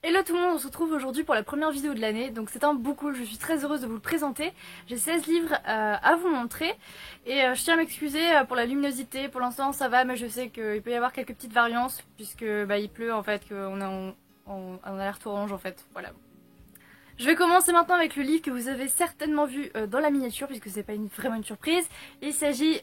Hello tout le monde, on se retrouve aujourd'hui pour la première vidéo de l'année, donc c'est un book haul, je suis très heureuse de vous le présenter. J'ai 16 livres à vous montrer et je tiens à m'excuser pour la luminosité, pour l'instant ça va mais je sais qu'il peut y avoir quelques petites variances puisque il pleut en fait, qu'on est en alerte orange en fait, voilà. Je vais commencer maintenant avec le livre que vous avez certainement vu dans la miniature puisque c'est pas vraiment une surprise. Il s'agit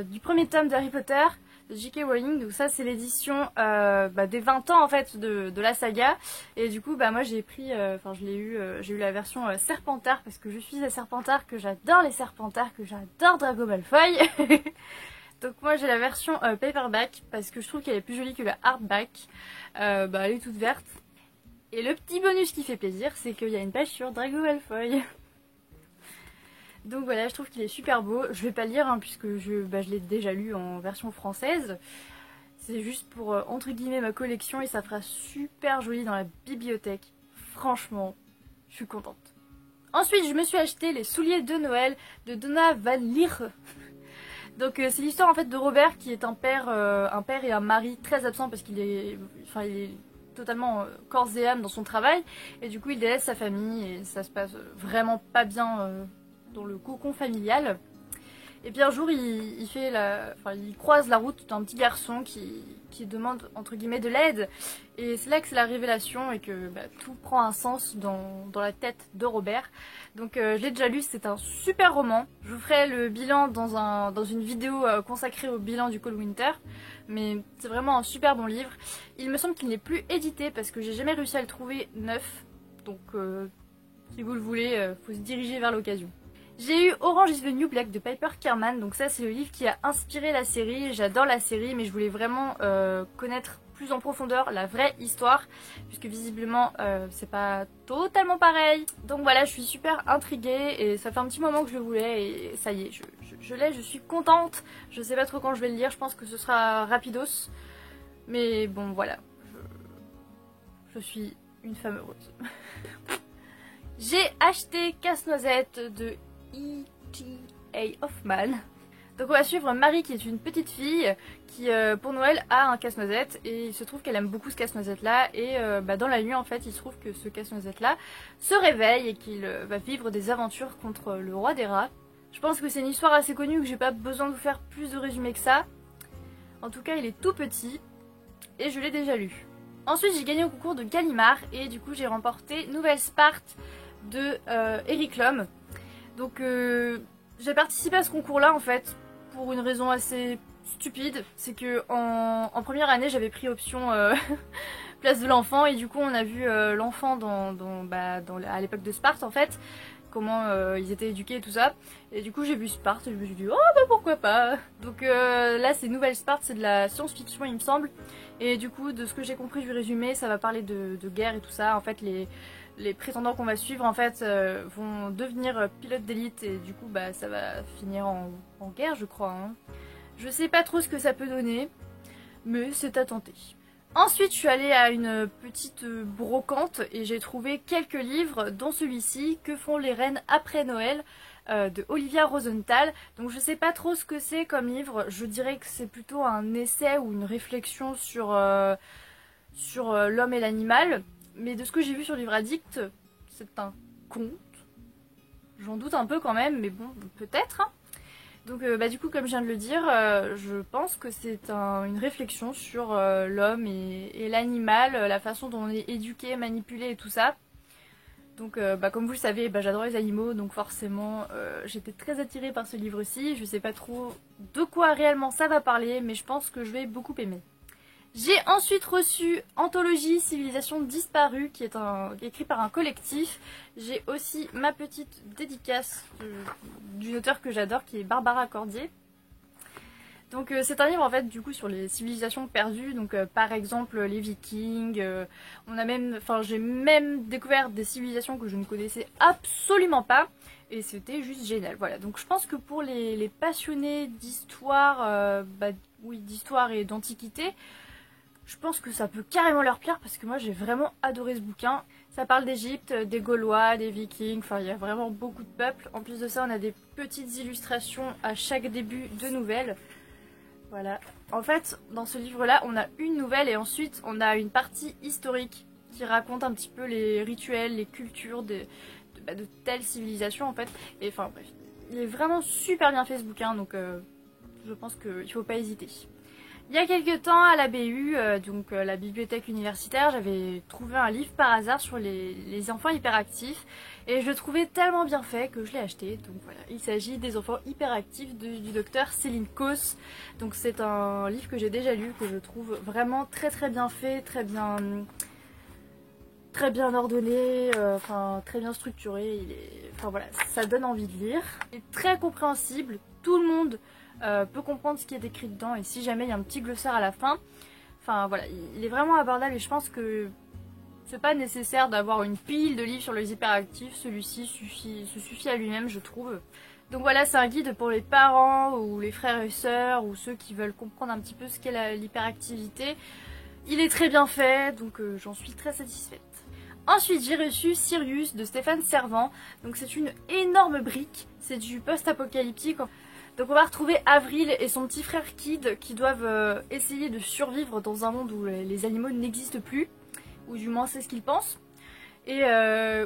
du premier tome d'Harry Potter de J.K. Rowling, donc ça c'est l'édition des 20 ans en fait de la saga. Et du coup moi j'ai pris, j'ai eu la version Serpentard parce que je suis à Serpentard, que j'adore les Serpentards, que j'adore Drago Malfoy. Donc moi j'ai la version paperback parce que je trouve qu'elle est plus jolie que la hardback. Elle est toute verte. Et le petit bonus qui fait plaisir, c'est qu'il y a une page sur Drago Malfoy. Donc voilà, je trouve qu'il est super beau. Je vais pas le lire puisque je l'ai déjà lu en version française. C'est juste pour entre guillemets ma collection et ça fera super joli dans la bibliothèque. Franchement, je suis contente. Ensuite, je me suis acheté les souliers de Noël de Donna Van Leer. Donc c'est l'histoire en fait de Robert qui est un père et un mari très absent parce qu'il est, il est totalement corps et âme dans son travail et du coup il délaisse sa famille et ça se passe vraiment pas bien dans le cocon familial. Et puis un jour il croise la route d'un petit garçon qui demande entre guillemets de l'aide et c'est là que c'est la révélation et que tout prend un sens dans la tête de Robert. Donc je l'ai déjà lu, c'est un super roman. Je vous ferai le bilan dans une vidéo consacrée au bilan du Cold Winter, mais c'est vraiment un super bon livre. Il me semble qu'il n'est plus édité parce que j'ai jamais réussi à le trouver neuf, donc si vous le voulez, faut se diriger vers l'occasion. J'ai eu Orange is the New Black de Piper Kerman, donc ça c'est le livre qui a inspiré la série. J'adore la série mais je voulais vraiment connaître plus en profondeur la vraie histoire puisque visiblement c'est pas totalement pareil. Donc voilà, je suis super intriguée et ça fait un petit moment que je le voulais et ça y est, je l'ai, je suis contente. Je sais pas trop quand je vais le lire, je pense que ce sera rapidos. Mais bon voilà, je suis une femme heureuse. J'ai acheté Casse-Noisette de E.T.A. Hoffman. Donc on va suivre Marie qui est une petite fille qui pour Noël a un casse-noisette et il se trouve qu'elle aime beaucoup ce casse-noisette là et dans la nuit en fait il se trouve que ce casse-noisette là se réveille et qu'il va vivre des aventures contre le roi des rats. Je pense que c'est une histoire assez connue que j'ai pas besoin de vous faire plus de résumé que ça. En tout cas il est tout petit et je l'ai déjà lu. Ensuite j'ai gagné au concours de Gallimard et du coup j'ai remporté Nouvelle Sparte de Eric Lhomme. Donc j'ai participé à ce concours là en fait pour une raison assez stupide, c'est que en première année j'avais pris option place de l'enfant et du coup on a vu l'enfant à l'époque de Sparte en fait, comment ils étaient éduqués et tout ça, et du coup j'ai vu Sparte et je me suis dit oh pourquoi pas. Donc là c'est Nouvelle Sparte, c'est de la science-fiction il me semble, et du coup de ce que j'ai compris du résumé ça va parler de guerre et tout ça. En fait les prétendants qu'on va suivre en fait vont devenir pilotes d'élite et du coup ça va finir en guerre je crois. Je sais pas trop ce que ça peut donner, mais c'est à tenter. Ensuite je suis allée à une petite brocante et j'ai trouvé quelques livres dont celui-ci, Que font les reines après Noël de Olivia Rosenthal. Donc je sais pas trop ce que c'est comme livre, je dirais que c'est plutôt un essai ou une réflexion sur l'homme et l'animal. Mais de ce que j'ai vu sur Livre Addict, c'est un conte. J'en doute un peu quand même, mais bon, peut-être. Donc du coup, comme je viens de le dire, je pense que c'est une réflexion sur l'homme et l'animal, la façon dont on est éduqué, manipulé et tout ça. Donc comme vous le savez, j'adore les animaux, donc forcément j'étais très attirée par ce livre-ci. Je sais pas trop de quoi réellement ça va parler, mais je pense que je vais beaucoup aimer. J'ai ensuite reçu Anthologie Civilisation Disparue qui est écrit par un collectif. J'ai aussi ma petite dédicace d'une auteure que j'adore qui est Barbara Cordier. Donc c'est un livre en fait du coup sur les civilisations perdues, donc par exemple les Vikings, j'ai même découvert des civilisations que je ne connaissais absolument pas et c'était juste génial. Voilà, donc je pense que pour les passionnés d'histoire, d'histoire et d'antiquité, je pense que ça peut carrément leur plaire parce que moi j'ai vraiment adoré ce bouquin. Ça parle d'Égypte, des Gaulois, des Vikings, il y a vraiment beaucoup de peuples. En plus de ça, on a des petites illustrations à chaque début de nouvelle. Voilà. En fait, dans ce livre-là, on a une nouvelle et ensuite on a une partie historique qui raconte un petit peu les rituels, les cultures de telle civilisation en fait. Et enfin bref, il est vraiment super bien fait ce bouquin, donc je pense qu'il faut pas hésiter. Il y a quelques temps à la BU, donc la bibliothèque universitaire, j'avais trouvé un livre par hasard sur les enfants hyperactifs et je le trouvais tellement bien fait que je l'ai acheté. Donc voilà, il s'agit des enfants hyperactifs du docteur Céline Kos. Donc c'est un livre que j'ai déjà lu, que je trouve vraiment très bien fait, très bien ordonné, enfin très bien structuré. Enfin voilà, ça donne envie de lire. Il est très compréhensible, tout le monde peut comprendre ce qui est écrit dedans, et si jamais il y a un petit glossaire à la fin, enfin voilà, il est vraiment abordable et je pense que c'est pas nécessaire d'avoir une pile de livres sur les hyperactifs, celui-ci se suffit à lui-même je trouve. Donc voilà, c'est un guide pour les parents ou les frères et sœurs ou ceux qui veulent comprendre un petit peu ce qu'est l'hyperactivité. Il est très bien fait, donc j'en suis très satisfaite. Ensuite, j'ai reçu Sirius de Stéphane Servant. Donc c'est une énorme brique, c'est du post-apocalyptique. Donc on va retrouver Avril et son petit frère Kid qui doivent essayer de survivre dans un monde où les animaux n'existent plus, ou du moins c'est ce qu'ils pensent, et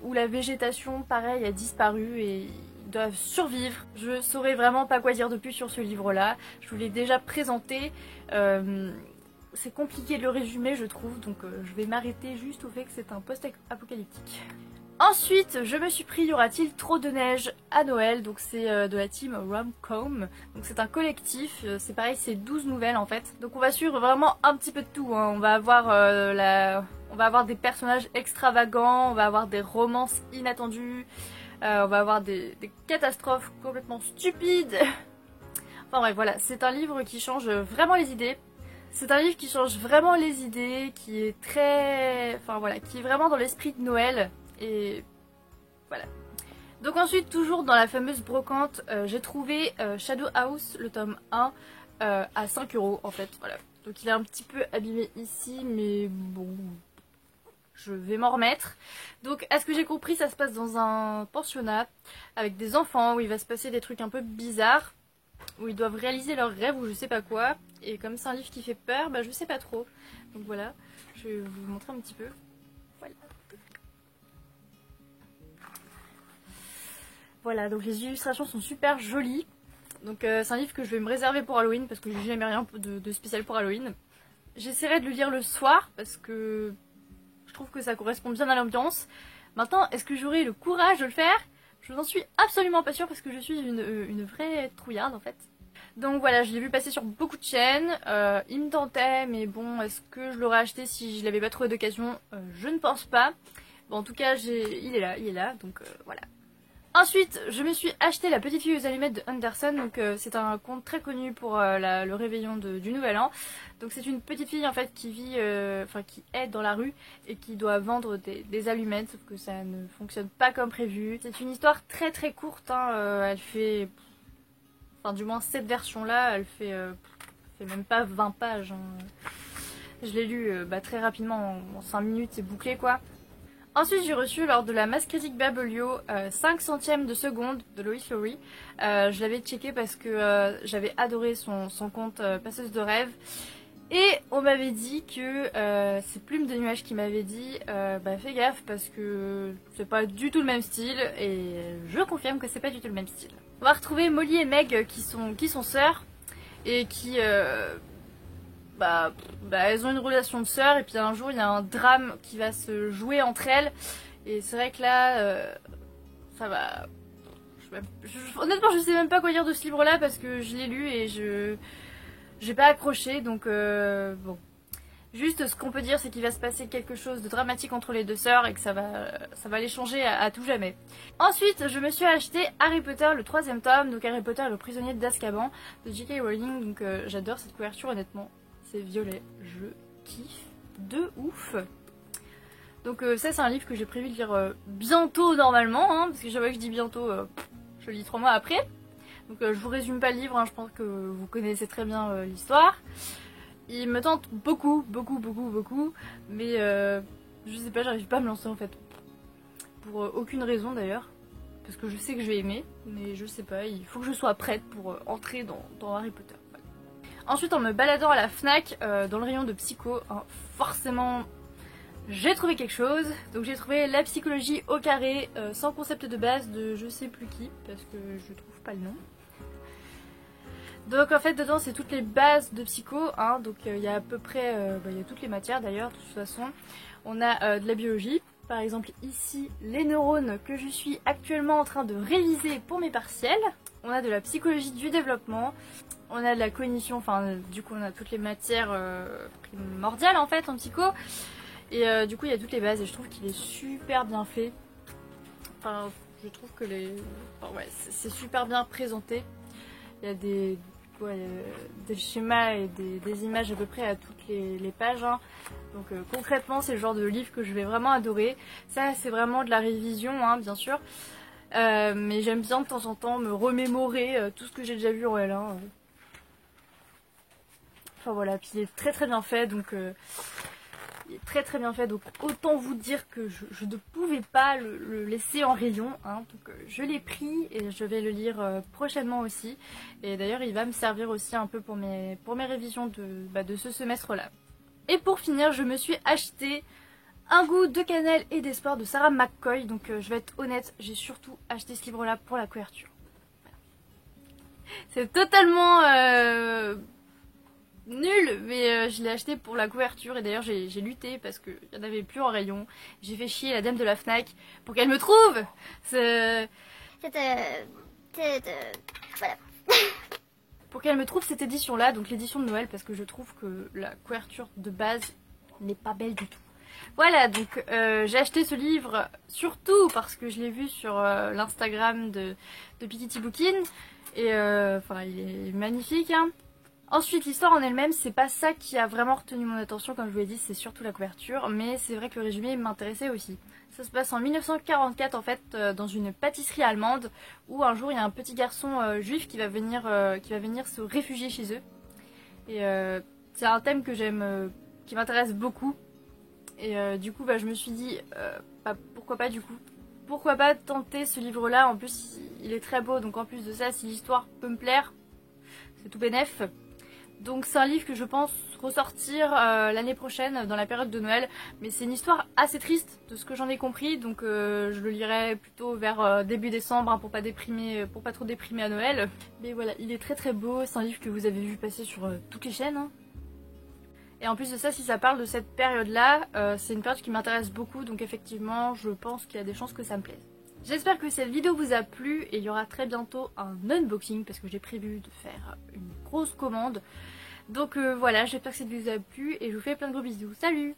où la végétation pareil a disparu et ils doivent survivre. Je saurais vraiment pas quoi dire de plus sur ce livre là, je vous l'ai déjà présenté, c'est compliqué de le résumer je trouve, donc je vais m'arrêter juste au fait que c'est un post-apocalyptique. Ensuite, je me suis pris Y aura-t-il trop de neige à Noël, donc c'est de la team Romcom, donc c'est un collectif, c'est pareil, c'est 12 nouvelles en fait. Donc on va suivre vraiment un petit peu de tout, hein. On va avoir des personnages extravagants, on va avoir des romances inattendues, on va avoir des catastrophes complètement stupides. Enfin bref, voilà, c'est un livre qui change vraiment les idées. C'est un livre qui change vraiment les idées, qui est très... Enfin voilà, qui est vraiment dans l'esprit de Noël. Et voilà. Donc ensuite, toujours dans la fameuse brocante, j'ai trouvé Shadow House, le tome 1, à 5 € en fait. Voilà. Donc il est un petit peu abîmé ici, mais bon, je vais m'en remettre. Donc à ce que j'ai compris, ça se passe dans un pensionnat avec des enfants où il va se passer des trucs un peu bizarres, où ils doivent réaliser leurs rêves ou je sais pas quoi. Et comme c'est un livre qui fait peur, bah je sais pas trop. Donc voilà, je vais vous montrer un petit peu. Voilà. Voilà, donc les illustrations sont super jolies. Donc c'est un livre que je vais me réserver pour Halloween parce que j'ai jamais rien de spécial pour Halloween. J'essaierai de le lire le soir parce que je trouve que ça correspond bien à l'ambiance. Maintenant, est-ce que j'aurai le courage de le faire? Je n'en suis absolument pas sûre parce que je suis une vraie trouillarde en fait. Donc voilà, je l'ai vu passer sur beaucoup de chaînes, il me tentait, mais bon, est-ce que je l'aurais acheté si je l'avais pas trouvé d'occasion? Je ne pense pas. Bon, en tout cas, il est là, donc voilà. Ensuite, je me suis acheté La petite fille aux allumettes de Anderson, donc c'est un conte très connu pour le réveillon du Nouvel An. Donc c'est une petite fille en fait qui vit, qui est dans la rue et qui doit vendre des allumettes, sauf que ça ne fonctionne pas comme prévu. C'est une histoire très courte, hein, elle fait, enfin du moins cette version là, elle fait même pas 20 pages. Hein. Je l'ai lu très rapidement, en 5 minutes c'est bouclé quoi. Ensuite, j'ai reçu lors de la masse critique Babelio 5 centièmes de seconde de Lois Lowry. Je l'avais checké parce que j'avais adoré son conte Passeuse de rêve. Et on m'avait dit que c'est Plume de Nuages qui m'avait dit fais gaffe parce que c'est pas du tout le même style. Et je confirme que c'est pas du tout le même style. On va retrouver Molly et Meg qui sont sœurs et qui... elles ont une relation de sœurs et puis un jour il y a un drame qui va se jouer entre elles et c'est vrai que là ça va... honnêtement je sais même pas quoi dire de ce livre là parce que je l'ai lu et j'ai pas accroché donc bon. Juste ce qu'on peut dire c'est qu'il va se passer quelque chose de dramatique entre les deux sœurs et que ça va les changer à tout jamais. Ensuite je me suis acheté Harry Potter le 3e tome, donc Harry Potter le prisonnier d'Azkaban de J.K. Rowling, donc j'adore cette couverture honnêtement. C'est violet, je kiffe de ouf. Donc ça c'est un livre que j'ai prévu de lire bientôt normalement, hein, parce que j'avoue que je dis bientôt, je le lis 3 mois après. Donc je vous résume pas le livre, hein, je pense que vous connaissez très bien l'histoire. Il me tente beaucoup, mais je sais pas, j'arrive pas à me lancer en fait. Pour aucune raison d'ailleurs, parce que je sais que je vais aimer, mais je sais pas, il faut que je sois prête pour entrer dans Harry Potter. Ensuite en me baladant à la Fnac dans le rayon de Psycho, hein, forcément j'ai trouvé quelque chose. Donc j'ai trouvé La psychologie au carré, sans concept de base de je sais plus qui, parce que je trouve pas le nom. Donc en fait dedans c'est toutes les bases de psycho, hein. Donc il y a à peu près, il y a toutes les matières d'ailleurs de toute façon. On a de la biologie, par exemple ici les neurones que je suis actuellement en train de réviser pour mes partiels. On a de la psychologie du développement, on a de la cognition, enfin du coup on a toutes les matières primordiales en fait en psycho. Et du coup il y a toutes les bases et je trouve qu'il est super bien fait. Enfin je trouve que c'est super bien présenté. Il y a des schémas et des images à peu près à toutes les pages, hein. Donc concrètement c'est le genre de livre que je vais vraiment adorer. Ça c'est vraiment de la révision, hein, bien sûr. Mais j'aime bien de temps en temps me remémorer tout ce que j'ai déjà vu en L1. Enfin voilà, puis il est très très bien fait, donc il est très très bien fait, donc autant vous dire que je ne pouvais pas le laisser en rayon, hein. Donc je l'ai pris et je vais le lire prochainement aussi. Et d'ailleurs il va me servir aussi un peu pour mes révisions de ce semestre là. Et pour finir je me suis acheté Un goût de cannelle et d'espoir de Sarah McCoy. Donc je vais être honnête, j'ai surtout acheté ce livre là pour la couverture. C'est totalement nul, mais je l'ai acheté pour la couverture. Et d'ailleurs j'ai lutté parce qu'il n'y en avait plus en rayon. J'ai fait chier la dame de la Fnac pour qu'elle me trouve. Voilà. Pour qu'elle me trouve cette édition là, donc l'édition de Noël, parce que je trouve que la couverture de base n'est pas belle du tout. Voilà, donc j'ai acheté ce livre surtout parce que je l'ai vu sur l'Instagram de Piketty Bookin. Et enfin il est magnifique, hein. Ensuite l'histoire en elle-même, c'est pas ça qui a vraiment retenu mon attention, comme je vous l'ai dit, c'est surtout la couverture. Mais c'est vrai que le résumé m'intéressait aussi. Ça se passe en 1944 en fait, dans une pâtisserie allemande, où un jour il y a un petit garçon juif qui va venir se réfugier chez eux. Et c'est un thème que j'aime, qui m'intéresse beaucoup. Et du coup je me suis dit, pourquoi pas du coup. Pourquoi pas tenter ce livre là, en plus il est très beau, donc en plus de ça si l'histoire peut me plaire, c'est tout bénef. Donc c'est un livre que je pense ressortir l'année prochaine dans la période de Noël. Mais c'est une histoire assez triste de ce que j'en ai compris. Donc je le lirai plutôt vers début décembre, hein, pour pas trop déprimer à Noël. Mais voilà, il est très très beau. C'est un livre que vous avez vu passer sur toutes les chaînes, hein. Et en plus de ça, si ça parle de cette période-là, c'est une période qui m'intéresse beaucoup. Donc effectivement, je pense qu'il y a des chances que ça me plaise. J'espère que cette vidéo vous a plu et il y aura très bientôt un unboxing parce que j'ai prévu de faire une grosse commande. Donc voilà, j'espère que cette vidéo vous a plu et je vous fais plein de gros bisous. Salut!